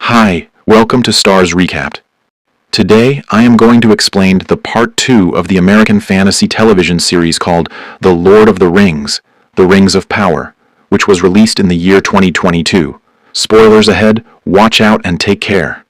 Hi, welcome to Starz Recapped. Today, I am going to explain the part 2 of the American fantasy television series called The Lord of the Rings, The Rings of Power, which was released in the year 2022. Spoilers ahead, watch out and take care.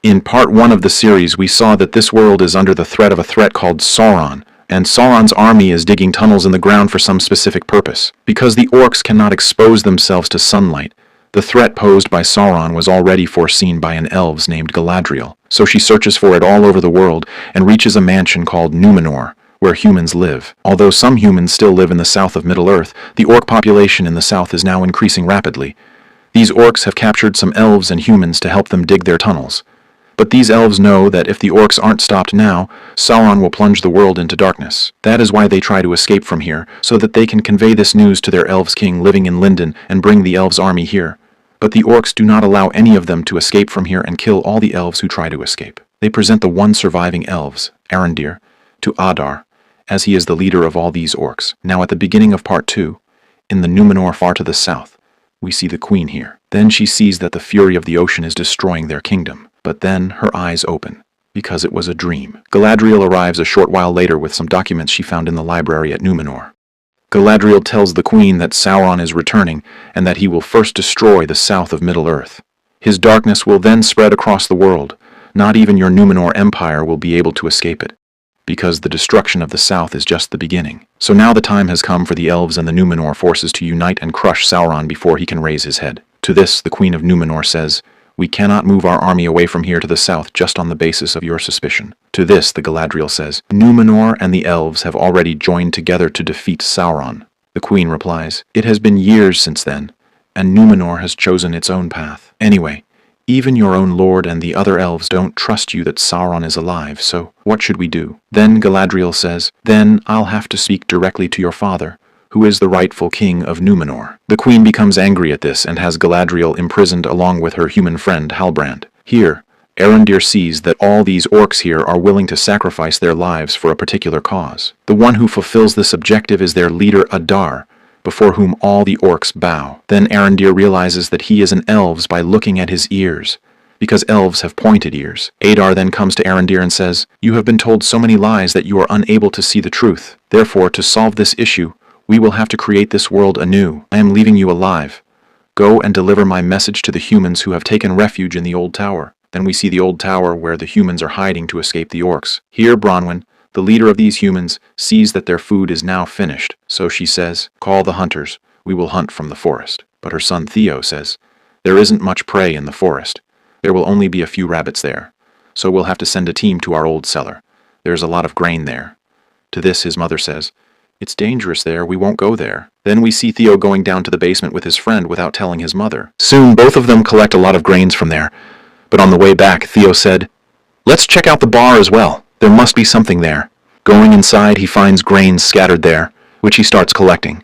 In part 1 of the series, we saw that this world is under the threat of a threat called Sauron, and Sauron's army is digging tunnels in the ground for some specific purpose. Because the orcs cannot expose themselves to sunlight, the threat posed by Sauron was already foreseen by an elves named Galadriel, so she searches for it all over the world and reaches a mansion called Númenor, where humans live. Although some humans still live in the south of Middle-earth, the orc population in the south is now increasing rapidly. These orcs have captured some elves and humans to help them dig their tunnels. But these elves know that if the orcs aren't stopped now, Sauron will plunge the world into darkness. That is why they try to escape from here, so that they can convey this news to their elves king living in Lindon and bring the elves' army here. But the orcs do not allow any of them to escape from here and kill all the elves who try to escape. They present the one surviving elves, Arondir, to Adar, as he is the leader of all these orcs. Now at the beginning of part 2, in the Númenor far to the south, we see the queen here. Then she sees that the fury of the ocean is destroying their kingdom. But then her eyes open, because it was a dream. Galadriel arrives a short while later with some documents she found in the library at Númenor. Galadriel tells the queen that Sauron is returning and that he will first destroy the south of Middle-earth. His darkness will then spread across the world. Not even your Númenor empire will be able to escape it, because the destruction of the south is just the beginning. So now the time has come for the elves and the Númenor forces to unite and crush Sauron before he can raise his head. To this, the queen of Númenor says, "We cannot move our army away from here to the south just on the basis of your suspicion." To this, the Galadriel says, "Númenor and the elves have already joined together to defeat Sauron." The queen replies, "It has been years since then, and Númenor has chosen its own path. Anyway, even your own lord and the other elves don't trust you that Sauron is alive, so what should we do?" Then Galadriel says, "Then I'll have to speak directly to your father, who is the rightful king of Númenor." The queen becomes angry at this and has Galadriel imprisoned along with her human friend Halbrand. Here, Arondir sees that all these orcs here are willing to sacrifice their lives for a particular cause. The one who fulfills this objective is their leader Adar, before whom all the orcs bow. Then Arondir realizes that he is an elves by looking at his ears, because elves have pointed ears. Adar then comes to Arondir and says, "You have been told so many lies that you are unable to see the truth. Therefore, to solve this issue, we will have to create this world anew. I am leaving you alive. Go and deliver my message to the humans who have taken refuge in the old tower." Then we see the old tower where the humans are hiding to escape the orcs. Here Bronwyn, the leader of these humans, sees that their food is now finished. So she says, "Call the hunters. We will hunt from the forest." But her son Theo says, "There isn't much prey in the forest. There will only be a few rabbits there. So we'll have to send a team to our old cellar. There's a lot of grain there." To this his mother says, "It's dangerous there, we won't go there." Then we see Theo going down to the basement with his friend without telling his mother. Soon both of them collect a lot of grains from there. But on the way back, Theo said, "Let's check out the bar as well. There must be something there." Going inside, he finds grains scattered there, which he starts collecting.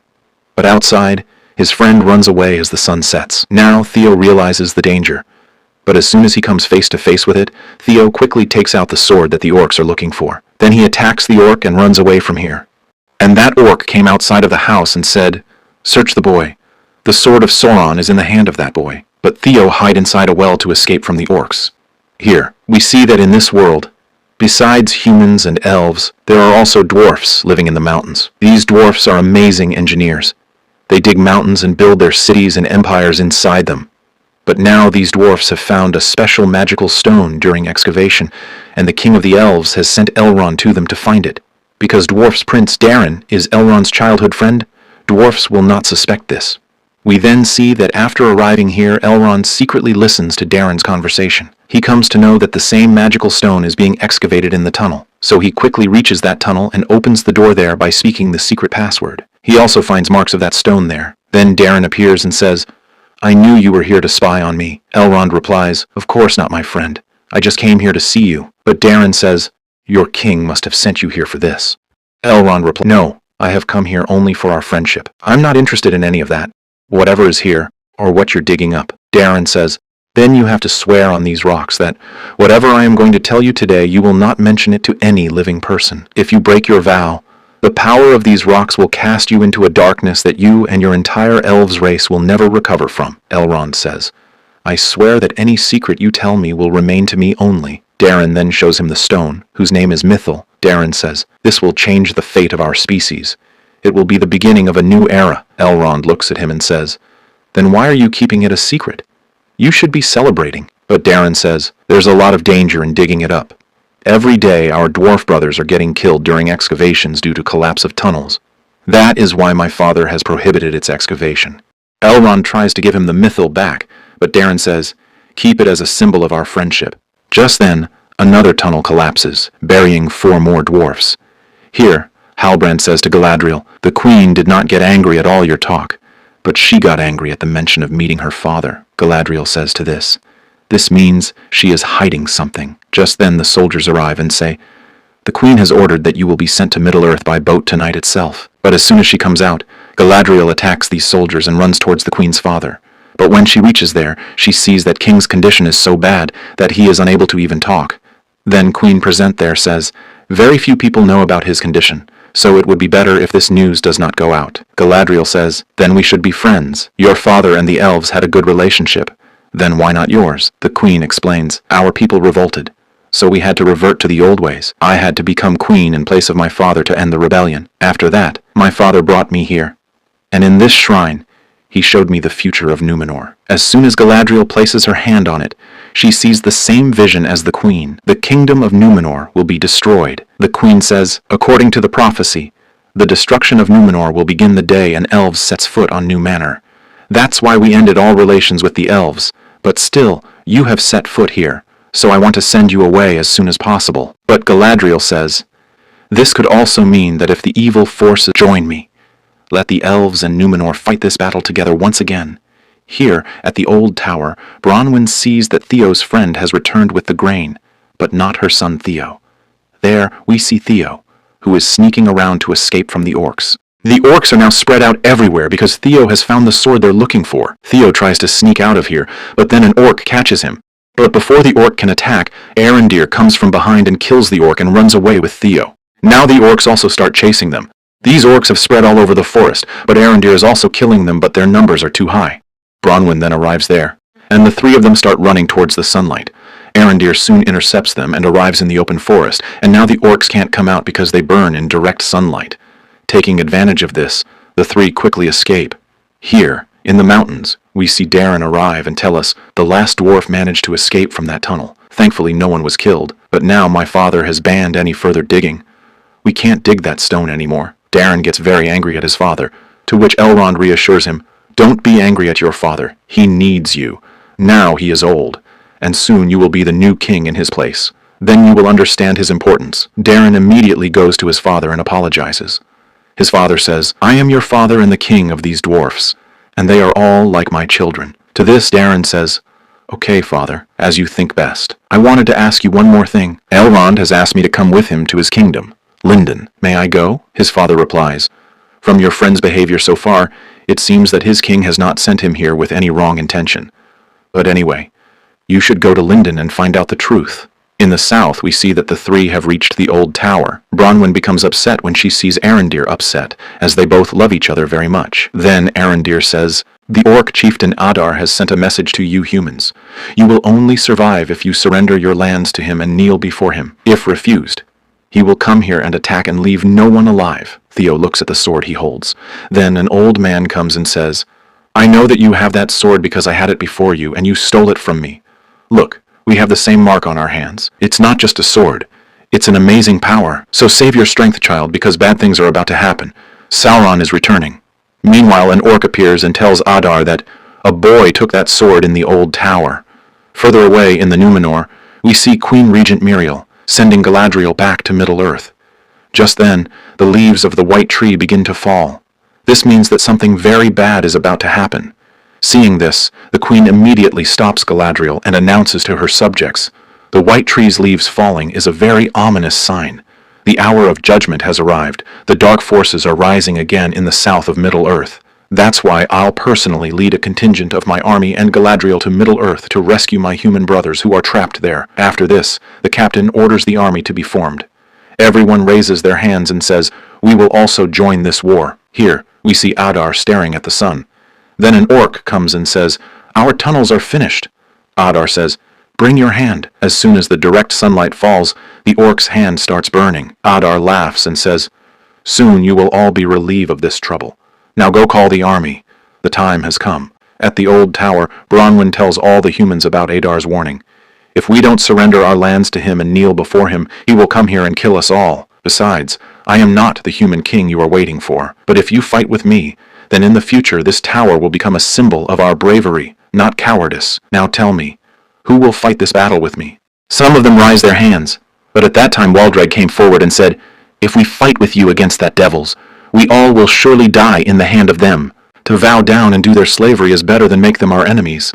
But outside, his friend runs away as the sun sets. Now Theo realizes the danger. But as soon as he comes face to face with it, Theo quickly takes out the sword that the orcs are looking for. Then he attacks the orc and runs away from here. And that orc came outside of the house and said, "Search the boy. The sword of Sauron is in the hand of that boy." But Theo hide inside a well to escape from the orcs. Here, we see that in this world, besides humans and elves, there are also dwarfs living in the mountains. These dwarfs are amazing engineers. They dig mountains and build their cities and empires inside them. But now these dwarfs have found a special magical stone during excavation, and the king of the elves has sent Elrond to them to find it. Because dwarf's prince Darin is Elrond's childhood friend, dwarfs will not suspect this. We then see that after arriving here, Elrond secretly listens to Darin's conversation. He comes to know that the same magical stone is being excavated in the tunnel, so he quickly reaches that tunnel and opens the door there by speaking the secret password. He also finds marks of that stone there. Then Darin appears and says, "I knew you were here to spy on me." Elrond replies, "Of course not, my friend. I just came here to see you." But Darin says, "Your king must have sent you here for this." Elrond replies, "No, I have come here only for our friendship. I'm not interested in any of that. Whatever is here, or what you're digging up." Darin says, "Then you have to swear on these rocks that whatever I am going to tell you today, you will not mention it to any living person. If you break your vow, The power of these rocks will cast you into a darkness that you and your entire elves race will never recover from, Elrond says. I swear that any secret you tell me will remain to me only. Darin then shows him the stone, whose name is Mithil. Darin says, this will change the fate of our species. It will be the beginning of a new era. Elrond looks at him and says, then why are you keeping it a secret? You should be celebrating. But Darin says, there's a lot of danger in digging it up. Every day our dwarf brothers are getting killed during excavations due to collapse of tunnels. That is why my father has prohibited its excavation. Elrond tries to give him the Mithil back, but Darin says, keep it as a symbol of our friendship. Just then, another tunnel collapses, burying 4 more dwarfs. Here, Halbrand says to Galadriel, the queen did not get angry at all your talk, but she got angry at the mention of meeting her father. Galadriel says to this. This means she is hiding something. Just then the soldiers arrive and say, the queen has ordered that you will be sent to Middle-earth by boat tonight itself. But as soon as she comes out, Galadriel attacks these soldiers and runs towards the queen's father. But when she reaches there, she sees that King's condition is so bad that he is unable to even talk. Then Queen Present there says, very few people know about his condition, so it would be better if this news does not go out. Galadriel says, then we should be friends. Your father and the elves had a good relationship. Then why not yours? The queen explains, our people revolted, so we had to revert to the old ways. I had to become queen in place of my father to end the rebellion. After that, my father brought me here. And in this shrine, he showed me the future of Númenor. As soon as Galadriel places her hand on it, she sees the same vision as the queen. The kingdom of Númenor will be destroyed. The queen says, according to the prophecy, the destruction of Númenor will begin the day an elf sets foot on New Manor. That's why we ended all relations with the elves. But still, you have set foot here, so I want to send you away as soon as possible. But Galadriel says, this could also mean that if the evil forces join me, let the elves and Númenor fight this battle together once again. Here, at the old tower, Bronwyn sees that Theo's friend has returned with the grain, but not her son Theo. There, we see Theo, who is sneaking around to escape from the orcs. The orcs are now spread out everywhere because Theo has found the sword they're looking for. Theo tries to sneak out of here, but then an orc catches him. But before the orc can attack, Arondir comes from behind and kills the orc and runs away with Theo. Now the orcs also start chasing them. These orcs have spread all over the forest, but Arondir is also killing them, but their numbers are too high. Bronwyn then arrives there, and the 3 of them start running towards the sunlight. Arondir soon intercepts them and arrives in the open forest, and now the orcs can't come out because they burn in direct sunlight. Taking advantage of this, the 3 quickly escape. Here, in the mountains, we see Darin arrive and tell us the last dwarf managed to escape from that tunnel. Thankfully no one was killed, but now my father has banned any further digging. We can't dig that stone anymore. Darin gets very angry at his father, to which Elrond reassures him, don't be angry at your father. He needs you. Now he is old, and soon you will be the new king in his place. Then you will understand his importance. Darin immediately goes to his father and apologizes. His father says, I am your father and the king of these dwarfs, and they are all like my children. To this Darin says, okay, father, as you think best. I wanted to ask you one more thing. Elrond has asked me to come with him to his kingdom. Lindon, may I go? His father replies, from your friend's behavior so far, it seems that his king has not sent him here with any wrong intention. But anyway, you should go to Lindon and find out the truth. In the south, we see that the 3 have reached the old tower. Bronwyn becomes upset when she sees Arondir upset, as they both love each other very much. Then Arondir says, the orc chieftain Adar has sent a message to you humans. You will only survive if you surrender your lands to him and kneel before him. If refused, he will come here and attack and leave no one alive. Theo looks at the sword he holds. Then an old man comes and says, I know that you have that sword because I had it before you and you stole it from me. Look, we have the same mark on our hands. It's not just a sword. It's an amazing power. So save your strength, child, because bad things are about to happen. Sauron is returning. Meanwhile, an orc appears and tells Adar that a boy took that sword in the old tower. Further away in the Númenor, we see Queen Regent Miriel, sending Galadriel back to Middle-earth. Just then, the leaves of the white tree begin to fall. This means that something very bad is about to happen. Seeing this, the queen immediately stops Galadriel and announces to her subjects, the white tree's leaves falling is a very ominous sign. The hour of judgment has arrived. The dark forces are rising again in the south of Middle-earth. That's why I'll personally lead a contingent of my army and Galadriel to Middle-earth to rescue my human brothers who are trapped there. After this, the captain orders the army to be formed. Everyone raises their hands and says, We will also join this war. Here, we see Adar staring at the sun. Then an orc comes and says, "Our tunnels are finished." Adar says, "Bring your hand." As soon as the direct sunlight falls, the orc's hand starts burning. Adar laughs and says, "Soon you will all be relieved of this trouble. Now go call the army. The time has come." At the old tower, Bronwyn tells all the humans about Adar's warning. If we don't surrender our lands to him and kneel before him, he will come here and kill us all. Besides, I am not the human king you are waiting for. But if you fight with me, then in the future this tower will become a symbol of our bravery, not cowardice. Now tell me, who will fight this battle with me? Some of them raised their hands. But at that time Waldreg came forward and said, "If we fight with you against that devils, we all will surely die in the hand of them. To vow down and do their slavery is better than make them our enemies.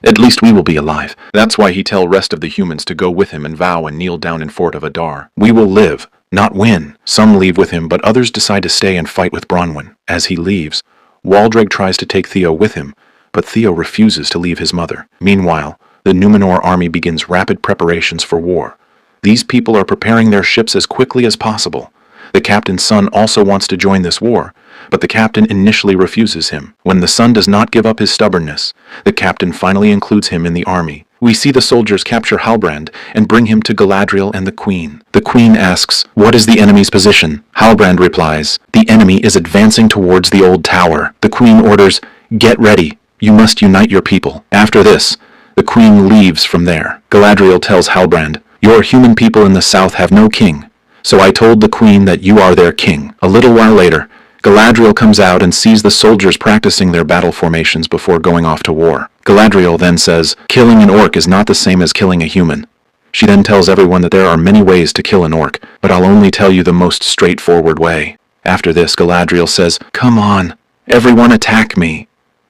At least we will be alive." That's why he tell rest of the humans to go with him and vow and kneel down in Fort of Adar. We will live, not win. Some leave with him, but others decide to stay and fight with Bronwyn. As he leaves, Waldreg tries to take Theo with him, but Theo refuses to leave his mother. Meanwhile, the Númenor army begins rapid preparations for war. These people are preparing their ships as quickly as possible. The captain's son also wants to join this war, but the captain initially refuses him. When the son does not give up his stubbornness, the captain finally includes him in the army. We see the soldiers capture Halbrand and bring him to Galadriel and the queen. The queen asks, "What is the enemy's position?" Halbrand replies, "The enemy is advancing towards the old tower." The queen orders, "Get ready. You must unite your people." After this, the queen leaves from there. Galadriel tells Halbrand, "Your human people in the south have no king, so I told the queen that you are their king." A little while later, Galadriel comes out and sees the soldiers practicing their battle formations before going off to war. Galadriel then says, "Killing an orc is not the same as killing a human." She then tells everyone that there are many ways to kill an orc, but I'll only tell you the most straightforward way. After this, Galadriel says, "Come on, everyone attack me."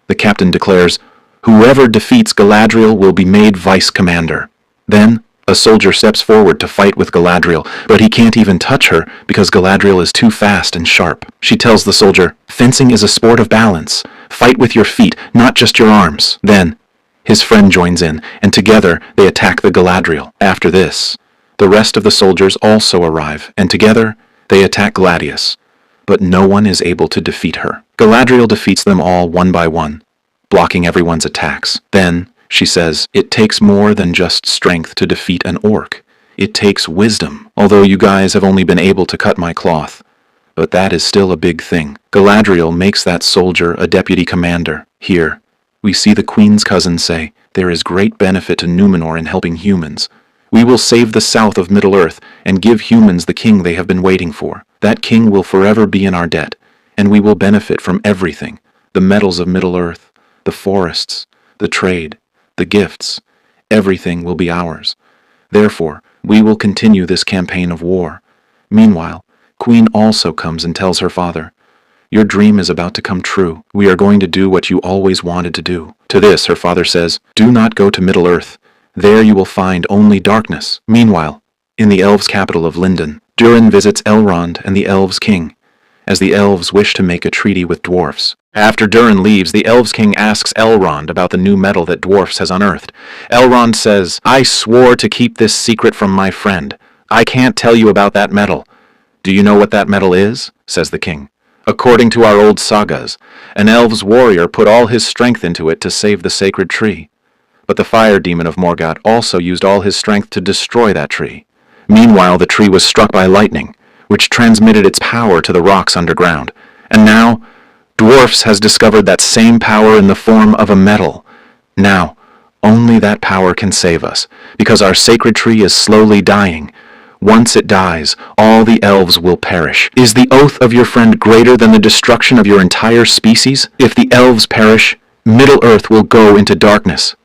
The captain declares, "Whoever defeats Galadriel will be made vice commander." Then, a soldier steps forward to fight with Galadriel, but he can't even touch her because Galadriel is too fast and sharp. She tells the soldier, "Fencing is a sport of balance. Fight with your feet, not just your arms." Then, his friend joins in, and together they attack the Galadriel. After this, the rest of the soldiers also arrive, and together they attack Gladius. But no one is able to defeat her. Galadriel defeats them all one by one, blocking everyone's attacks. Then, she says, "It takes more than just strength to defeat an orc. It takes wisdom. Although you guys have only been able to cut my cloth, but that is still a big thing." Galadriel makes that soldier a deputy commander. Here, we see the queen's cousin say, "There is great benefit to Númenor in helping humans. We will save the south of Middle-earth and give humans the king they have been waiting for. That king will forever be in our debt, and we will benefit from everything: the metals of Middle-earth, the forests, the trade, the gifts. Everything will be ours. Therefore, we will continue this campaign of war." Meanwhile, Queen also comes and tells her father, "Your dream is about to come true. We are going to do what you always wanted to do." To this, her father says, "Do not go to Middle-earth. There you will find only darkness." Meanwhile, in the elves' capital of Lindon, Durin visits Elrond and the elves' king, as the elves wish to make a treaty with dwarfs. After Durin leaves, the elves' king asks Elrond about the new metal that dwarfs has unearthed. Elrond says, "I swore to keep this secret from my friend. I can't tell you about that metal." "Do you know what that metal is?" says the king. "According to our old sagas, an elves' warrior put all his strength into it to save the sacred tree. But the fire demon of Morgoth also used all his strength to destroy that tree. Meanwhile, the tree was struck by lightning, which transmitted its power to the rocks underground. And now, dwarfs has discovered that same power in the form of a metal. Now, only that power can save us, because our sacred tree is slowly dying. Once it dies, all the elves will perish. Is the oath of your friend greater than the destruction of your entire species? If the elves perish, Middle-earth will go into darkness.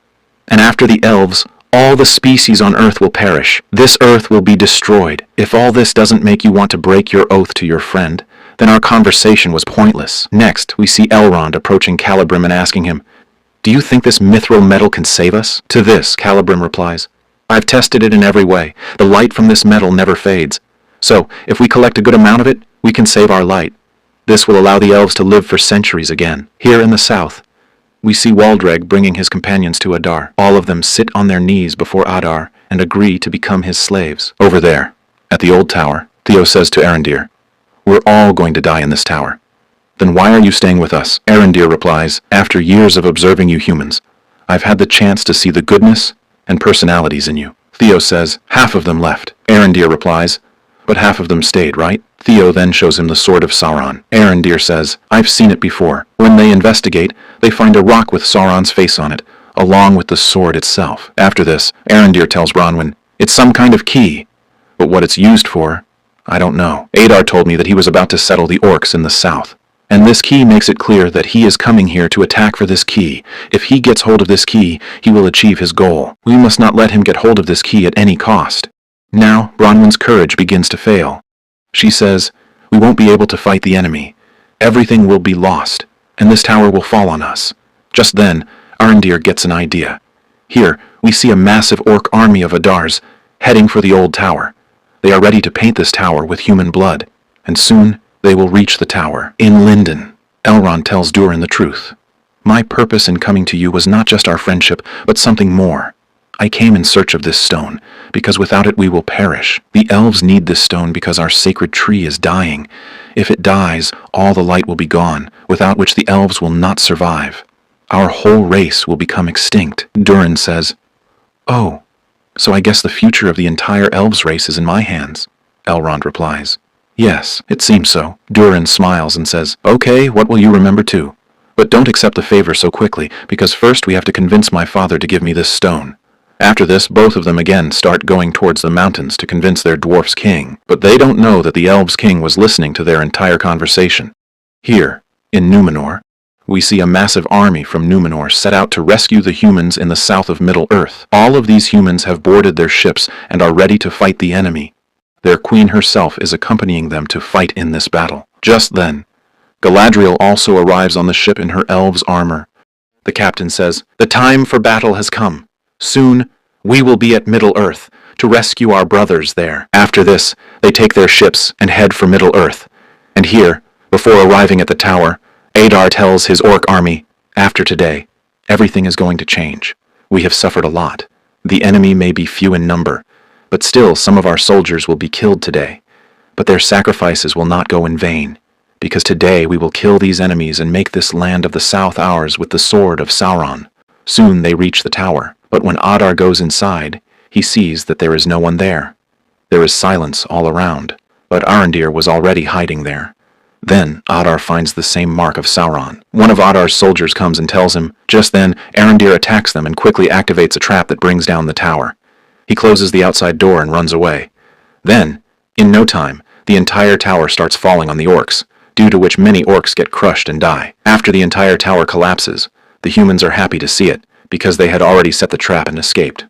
And after the elves, all the species on Earth will perish. This Earth will be destroyed. If all this doesn't make you want to break your oath to your friend, then our conversation was pointless." Next, we see Elrond approaching Celebrimbor and asking him, "Do you think this mithril metal can save us?" To this, Celebrimbor replies, "I've tested it in every way. The light from this metal never fades. So, if we collect a good amount of it, we can save our light. This will allow the elves to live for centuries again." Here in the south, we see Waldreg bringing his companions to Adar. All of them sit on their knees before Adar and agree to become his slaves. Over there, at the old tower, Theo says to Arondir, We're all going to die in this tower. Then why are you staying with us? Arondir replies, after years of observing you humans, I've had the chance to see the goodness and personalities in you. Theo says, half of them left. Arondir replies, but half of them stayed, right? Theo then shows him the sword of Sauron. Arondir says, I've seen it before. When they investigate, they find a rock with Sauron's face on it, along with the sword itself. After this, Arondir tells Bronwyn, it's some kind of key, but what it's used for, I don't know. Adar told me that he was about to settle the orcs in the south. And this key makes it clear that he is coming here to attack for this key. If he gets hold of this key, he will achieve his goal. We must not let him get hold of this key at any cost. Now, Bronwyn's courage begins to fail. She says, we won't be able to fight the enemy. Everything will be lost, and this tower will fall on us. Just then, Arondir gets an idea. Here, we see a massive orc army of Adars heading for the old tower. They are ready to paint this tower with human blood, and soon they will reach the tower. In Lindon, Elrond tells Durin the truth. My purpose in coming to you was not just our friendship, but something more. I came in search of this stone, because without it we will perish. The elves need this stone because our sacred tree is dying. If it dies, all the light will be gone, without which the elves will not survive. Our whole race will become extinct. Durin says, oh, so I guess the future of the entire elves race is in my hands. Elrond replies, yes, it seems so. Durin smiles and says, okay, what will you remember too? But don't accept the favor so quickly, because first we have to convince my father to give me this stone. After this, both of them again start going towards the mountains to convince their dwarf's king, but they don't know that the elves' king was listening to their entire conversation. Here, in Númenor, we see a massive army from Númenor set out to rescue the humans in the south of Middle-earth. All of these humans have boarded their ships and are ready to fight the enemy. Their queen herself is accompanying them to fight in this battle. Just then, Galadriel also arrives on the ship in her elves' armor. The captain says, the time for battle has come. Soon, we will be at Middle-earth to rescue our brothers there. After this, they take their ships and head for Middle-earth. And here, before arriving at the tower, Adar tells his orc army, after today, everything is going to change. We have suffered a lot. The enemy may be few in number, but still some of our soldiers will be killed today. But their sacrifices will not go in vain, because today we will kill these enemies and make this land of the south ours with the sword of Sauron. Soon they reach the tower, but when Adar goes inside, he sees that there is no one there. There is silence all around, but Arondir was already hiding there. Then Adar finds the same mark of Sauron. One of Adar's soldiers comes and tells him. Just then, Arondir attacks them and quickly activates a trap that brings down the tower. He closes the outside door and runs away. Then, in no time, the entire tower starts falling on the orcs, due to which many orcs get crushed and die. After the entire tower collapses, the humans are happy to see it, because they had already set the trap and escaped.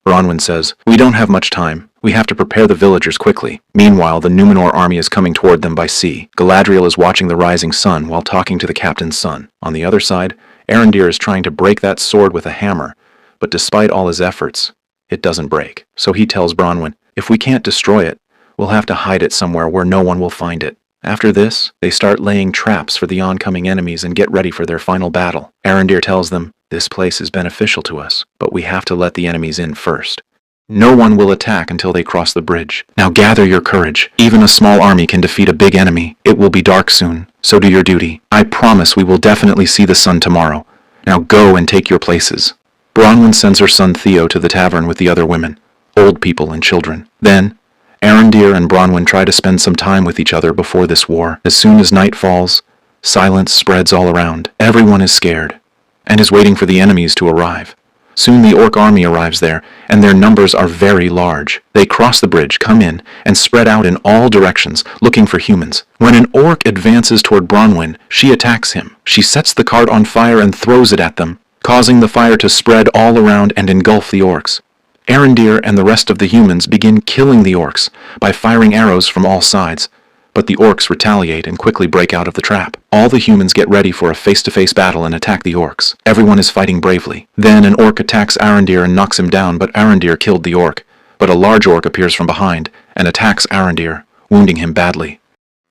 Bronwyn says, we don't have much time. We have to prepare the villagers quickly. Meanwhile, the Númenor army is coming toward them by sea. Galadriel is watching the rising sun while talking to the captain's son. On the other side, Arondir is trying to break that sword with a hammer, but despite all his efforts, it doesn't break. So he tells Bronwyn, if we can't destroy it, we'll have to hide it somewhere where no one will find it. After this, they start laying traps for the oncoming enemies and get ready for their final battle. Arondir tells them, this place is beneficial to us, but we have to let the enemies in first. No one will attack until they cross the bridge. Now gather your courage. Even a small army can defeat a big enemy. It will be dark soon, so do your duty. I promise we will definitely see the sun tomorrow. Now go and take your places. Bronwyn sends her son Theo to the tavern with the other women, old people and children. Then, Arondir and Bronwyn try to spend some time with each other before this war. As soon as night falls, silence spreads all around. Everyone is scared, and is waiting for the enemies to arrive. Soon the orc army arrives there, and their numbers are very large. They cross the bridge, come in, and spread out in all directions, looking for humans. When an orc advances toward Bronwyn, she attacks him. She sets the cart on fire and throws it at them, causing the fire to spread all around and engulf the orcs. Arondir and the rest of the humans begin killing the orcs by firing arrows from all sides, but the orcs retaliate and quickly break out of the trap. All the humans get ready for a face-to-face battle and attack the orcs. Everyone is fighting bravely. Then an orc attacks Arondir and knocks him down, but Arondir killed the orc. But a large orc appears from behind and attacks Arondir, wounding him badly.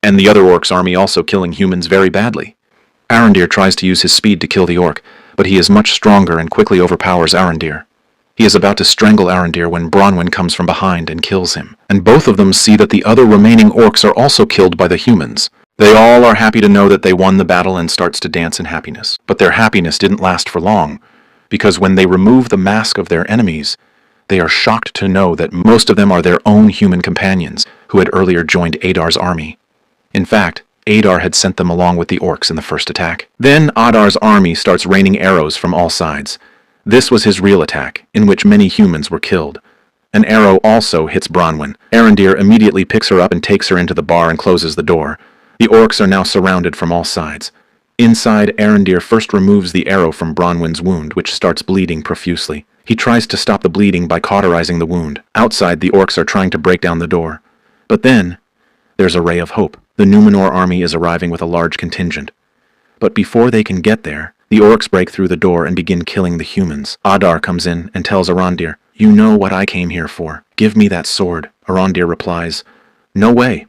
And the other orcs' army also killing humans very badly. Arondir tries to use his speed to kill the orc, but he is much stronger and quickly overpowers Arondir. He is about to strangle Arondir when Bronwyn comes from behind and kills him, and both of them see that the other remaining orcs are also killed by the humans. They all are happy to know that they won the battle and starts to dance in happiness. But their happiness didn't last for long, because when they remove the mask of their enemies, they are shocked to know that most of them are their own human companions who had earlier joined Adar's army. In fact, Adar had sent them along with the orcs in the first attack. Then Adar's army starts raining arrows from all sides. This was his real attack, in which many humans were killed. An arrow also hits Bronwyn. Arondir immediately picks her up and takes her into the bar and closes the door. The orcs are now surrounded from all sides. Inside, Arondir first removes the arrow from Bronwyn's wound, which starts bleeding profusely. He tries to stop the bleeding by cauterizing the wound. Outside, the orcs are trying to break down the door. But then, there's a ray of hope. The Númenor army is arriving with a large contingent. But before they can get there, the orcs break through the door and begin killing the humans. Adar comes in and tells Arondir, "You know what I came here for. Give me that sword." Arondir replies, "No way."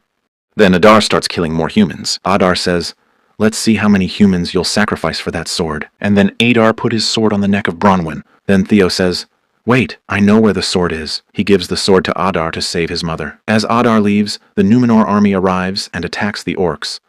Then Adar starts killing more humans. Adar says, "Let's see how many humans you'll sacrifice for that sword." And then Adar put his sword on the neck of Bronwyn. Then Theo says, "Wait, I know where the sword is." He gives the sword to Adar to save his mother. As Adar leaves, the Númenor army arrives and attacks the orcs.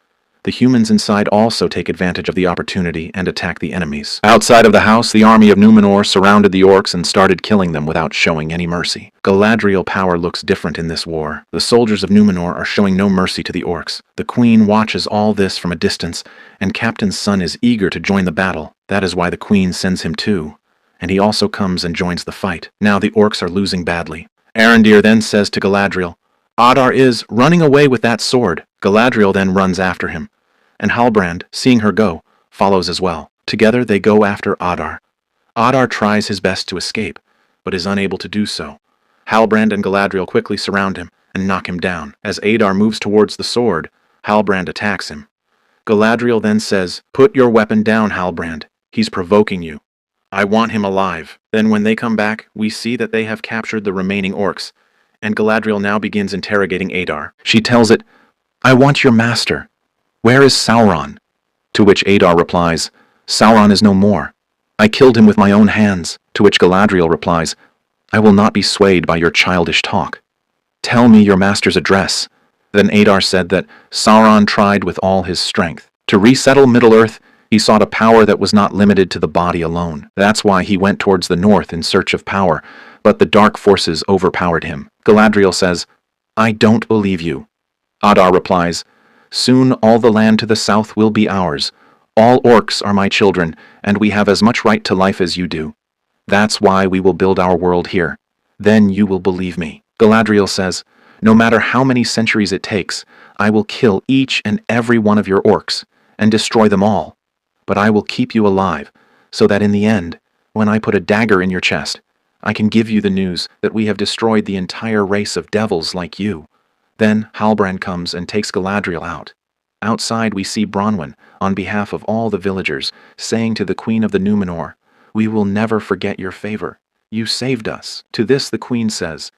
The humans inside also take advantage of the opportunity and attack the enemies. Outside of the house, the army of Númenor surrounded the orcs and started killing them without showing any mercy. Galadriel power looks different in this war. The soldiers of Númenor are showing no mercy to the orcs. The queen watches all this from a distance, and Captain's son is eager to join the battle. That is why the queen sends him too. And he also comes and joins the fight. Now the orcs are losing badly. Arondir then says to Galadriel, "Adar is running away with that sword." Galadriel then runs after him, and Halbrand, seeing her go, follows as well. Together they go after Adar. Adar tries his best to escape, but is unable to do so. Halbrand and Galadriel quickly surround him and knock him down. As Adar moves towards the sword, Halbrand attacks him. Galadriel then says, "Put your weapon down, Halbrand. He's provoking you. I want him alive." Then when they come back, we see that they have captured the remaining orcs, and Galadriel now begins interrogating Adar. She tells it, "I want your master. Where is Sauron?" To which Adar replies, "Sauron is no more. I killed him with my own hands." To which Galadriel replies, "I will not be swayed by your childish talk. Tell me your master's address." Then Adar said that Sauron tried with all his strength to resettle Middle-earth. He sought a power that was not limited to the body alone. That's why he went towards the north in search of power, but the dark forces overpowered him. Galadriel says, "I don't believe you." Adar replies, "Soon all the land to the south will be ours. All orcs are my children, and we have as much right to life as you do. That's why we will build our world here. Then you will believe me." Galadriel says, "No matter how many centuries it takes, I will kill each and every one of your orcs and destroy them all. But I will keep you alive, so that in the end, when I put a dagger in your chest, I can give you the news that we have destroyed the entire race of devils like you." Then Halbrand comes and takes Galadriel out. Outside we see Bronwyn, on behalf of all the villagers, saying to the Queen of the Númenor, "We will never forget your favor. You saved us." To this the Queen says,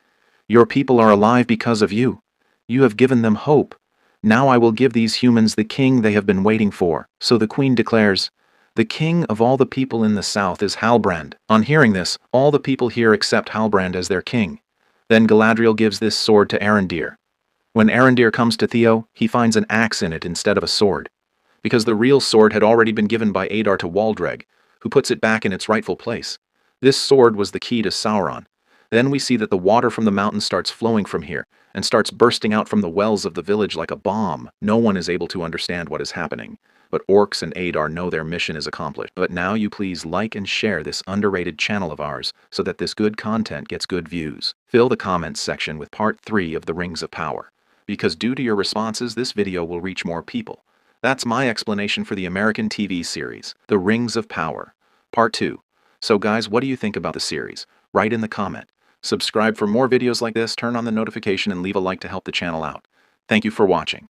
"Your people are alive because of you. You have given them hope. Now I will give these humans the king they have been waiting for." So the queen declares, "The king of all the people in the south is Halbrand." On hearing this, all the people here accept Halbrand as their king. Then Galadriel gives this sword to Arondir. When Arondir comes to Theo, he finds an axe in it instead of a sword, because the real sword had already been given by Adar to Waldreg, who puts it back in its rightful place. This sword was the key to Sauron. Then we see that the water from the mountain starts flowing from here, and starts bursting out from the wells of the village like a bomb. No one is able to understand what is happening, but orcs and Adar know their mission is accomplished. But now you please like and share this underrated channel of ours, so that this good content gets good views. Fill the comments section with part 3 of the Rings of Power, because due to your responses, this video will reach more people. That's my explanation for the American TV series, The Rings of Power, Part 2. So guys, what do you think about the series? Write in the comment. Subscribe for more videos like this, turn on the notification, and leave a like to help the channel out. Thank you for watching.